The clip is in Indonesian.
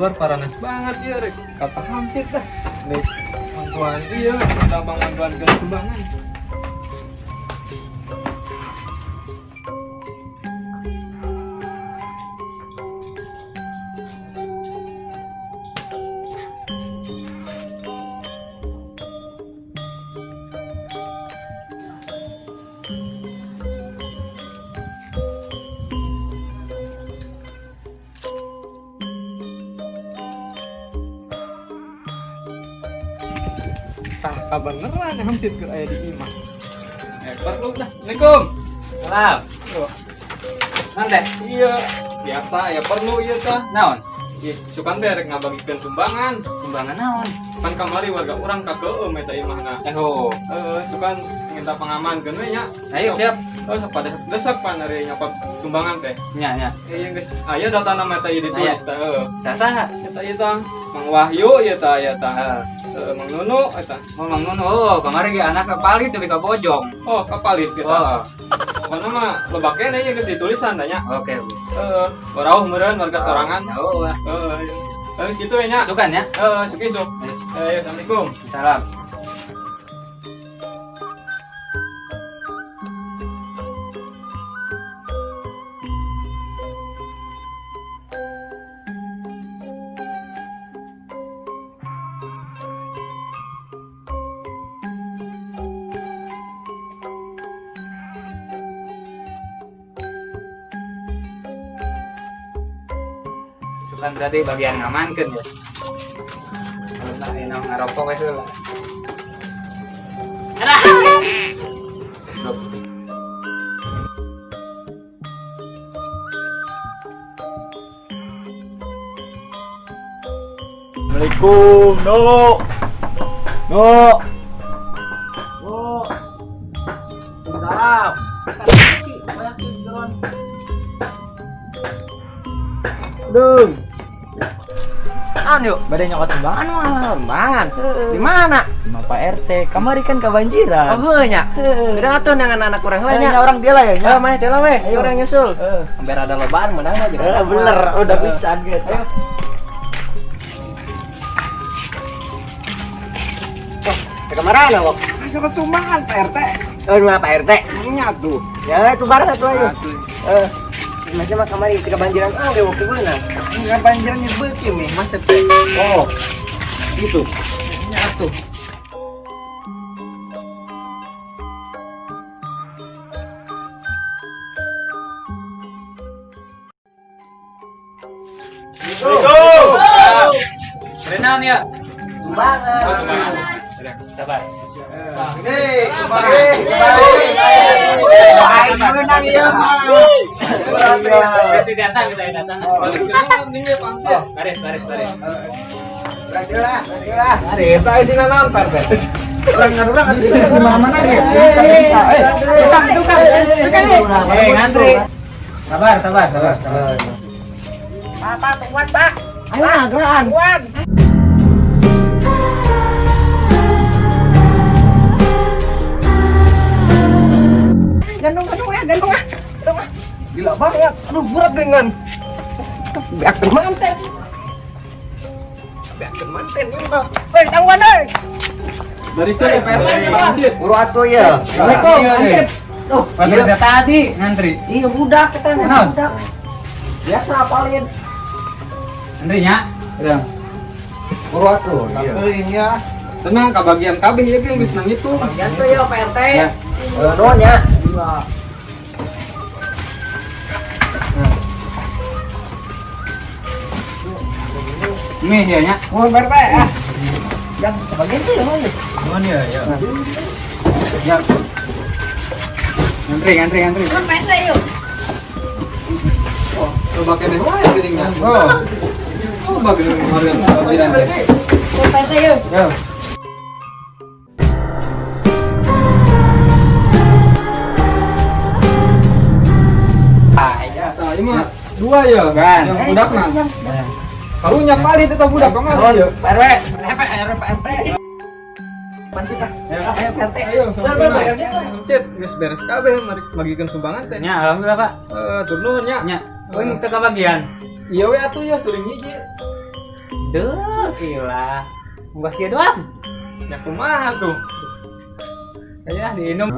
luar paranas banget ya rek. Kata hamsit dah. Nih, bantuan iya, minta bantuan ke sumbangan. Tah beneran hamsit ke aya di imah. Perlu dah. Assalamualaikum. Salam. Yo. Nande? Iya, biasa ya perlu ieu tah. Naon? Ih, sukan teh rek ngabagikeun sumbangan. Sumbangan naon? Kan kamari warga urang kakeum eta imahna. Oh. Sukan minta pengamankeun we nya. Ayo siap. Sok pada desek pan ari nyokot sumbangan teh. Nya. Iya geus aya data nama eta ieu ditulis teh. Dasar. Eta ieu tah Mang Wahyu ieu tah aya tah. Mang Nunu eta. Mang Nunu. Oh, kemarin ge anak kepalit tapi ka bojong. Oh, kapalit kita. Oh. Mana mah lobake nya geus ditulisan tanya. Oke. Warauh meureun warga sorangan. Oh. Situ we nya. Sukan ya? Suk-isuk. Assalamualaikum. Salam. Sukan berarti bagian ngamankeun ya. Nah, enak ngarokok we heula. Alah. Duh. Assalamualaikum, No. Salam. Dung. Yuk, Badai nyokot sumbangan mah. sumbangan. Heeh. Di mana? Cuma Pak RT, kamari kan kebanjiran. Oh, heunya. Udah atuh dengan anak urang heula nya. Orang dia lah ya. Ayo main teh we, Ayo. urang nyusul. Heeh. Hampir ada lobaan menang aja. Bener, udah bisa guys. Ayo. Ke kemana wok? Nyokot sumbangan Pak RT. Oh, rumah Pak RT. Nya tuh. Ya, itu bareng atuh ayo. Macam mah kamari ke banjiran ge waktu beuna. Enggak banjirannya beuki nih, Mas RT. Oh. Gitu. Nya tuh. Assalamualaikum. Renan ya. Sumbangan. Sabar. Sih, Menang ieu mah. Berarti datang kita datang. Balik sekarang nih ya pangsit. Garis. Lah. Bisa sih naon Pak RT. Orang di mana ya? Bisa. Tukang. Ngantri. Sabar. Pak, kuat, Pak. Ayo geran. Kuat. Gandung ah. Gila banget. Aduh, berat dengan. Biarkan manten. ini Pak. Hei, tangguan euy. Dari sana Pak RT pangsit. Buru atuh ya. Assalamualaikum. Ansip. Tuh, pada tadi ngantri. Iya budak katanya. Naon? Budak. Biasa apalin. Antrinya. Udah. Buru atuh. Iya. Ini ya. Tenang kabagian kabeh ya geus nang itu. Bagian tuh ya Pak RT. Ya. Doanya. Ini dia nya. Mau Pak RT. Yang bagian tuh yang mana? Mana ya? Ya. Ngantri. Pak RT yuk. Coba kene wae geuningan. Oh, bagian kemarin bagian teh. Pak RT yuk. Ya. Nah, ini mah dua ya Kan. yang budak mah. Karunya palit eta budak kemana ya? Pak RW, Pak RT. Pancit ah. Ayo Pak RT. Ayo, sama-sama. Cit, geus beres kabeh mari bagikeun sumbangan teh. Nya, alhamdulillah, Pak. Tur nuhun nya. Nya. Poin ke bagian. Iya we atuh ya suring hiji. Duh, gila. Enggak sih doang. Ya kumaha tuh? Kayaknya diinum.